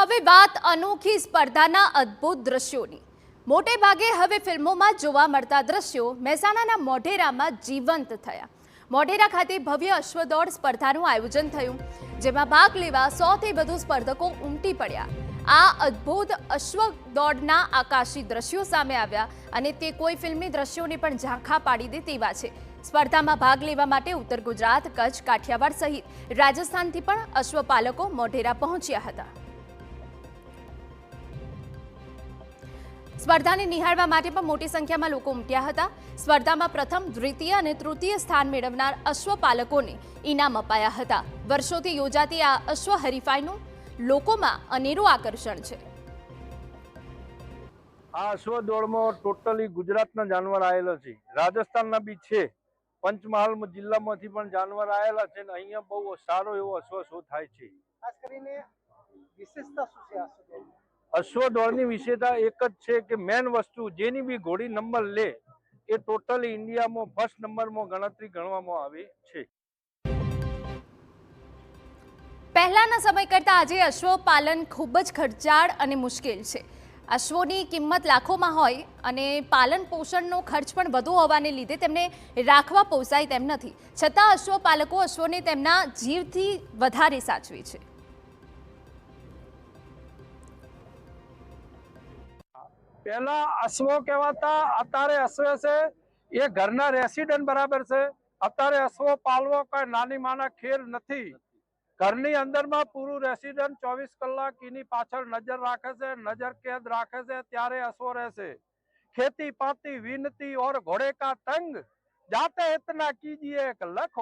હવે વાત અનોખી સ્પર્ધાના અદ્ભુત દ્રશ્યોની। મોટે ભાગે હવે ફિલ્મોમાં જોવા મળતા દ્રશ્યો મહેસાણાના મોઢેરામાં જીવંત થયા। મોઢેરા ખાતે ભવ્ય અશ્વદોડ સ્પર્ધાનું આયોજન થયું, જેમાં ભાગ લેવા 100થી વધુ સ્પર્ધકો ઉમટી પડ્યા। આ અદ્ભુત અશ્વદોડના આકાશી દ્રશ્યો સામે આવ્યા અને તે કોઈ ફિલ્મી દ્રશ્યોને પણ ઝાંખા પાડી દે તેવા છે। સ્પર્ધામાં ભાગ લેવા માટે ઉત્તર ગુજરાત, કચ્છ, કાઠિયાવાડ સહિત રાજસ્થાનથી પણ અશ્વપાલકો મોઢેરા પહોંચ્યા હતા। સ્પર્ધાને નિહાળવા માટે પણ મોટી સંખ્યામાં લોકો ઉમટ્યા હતા। સ્પર્ધામાં પ્રથમ, દ્વિતીય અને તૃતીય સ્થાન મેળવનાર અશ્વપાલકોને ઇનામ અપાયા હતા। વર્ષોથી યોજાતી આ અશ્વ હરીફાઈનું લોકોમાં અનેરું આકર્ષણ છે। આ અશ્વદોડમાં ટોટલી ગુજરાતના જાનવર આવેલા છે, રાજસ્થાનના બી છે, પંચમહાલ જિલ્લામાંથી પણ જાનવર આવેલા છે ને અહીંયા બહુ સારો એવો અશ્વ શો થાય છે। ખાસ કરીને વિશેષતા શું છે અશ્વદોડની? અશ્વદોડની વિશેષતા એક જ છે કે મેન વસ્તુ જેની બી ઘોડી નંબર લે એ ટોટલી ઇન્ડિયામાં ફર્સ્ટ નંબરમાં ગણતરી ગણવામાં આવે છે। પહેલાના સમય કરતાં આજે અશ્વ પાલન ખૂબ જ ખર્ચાળ અને મુશ્કેલ છે। અશ્વોની કિંમત લાખોમાં હોય અને પાલન પોષણનો ખર્ચ પણ વધુ હોવાને લીધે તેમને રાખવા પોસાય તેમ નથી, છતાં અશ્વપાલકો અશ્વોને તેમના જીવથી વધારે સાચવે છે। પહેલા અશ્વો કહેવાતા, અત્યારે અશ્વ છે એ ઘરના રેસિડન્ટ બરાબર છે। અત્યારે અશ્વો પાલવો કોઈ નાની માના ખેલ નથી। ઘરની અંદરમાં પૂરું રેસિડન્ટ 24 કલાક એની પાછળ નજર રાખે છે, નજર કેદ રાખે છે, ત્યારે અશ્વો રહેશે। खेती पाती विनती और घोड़े का तंग जाते इतना कीजिए लख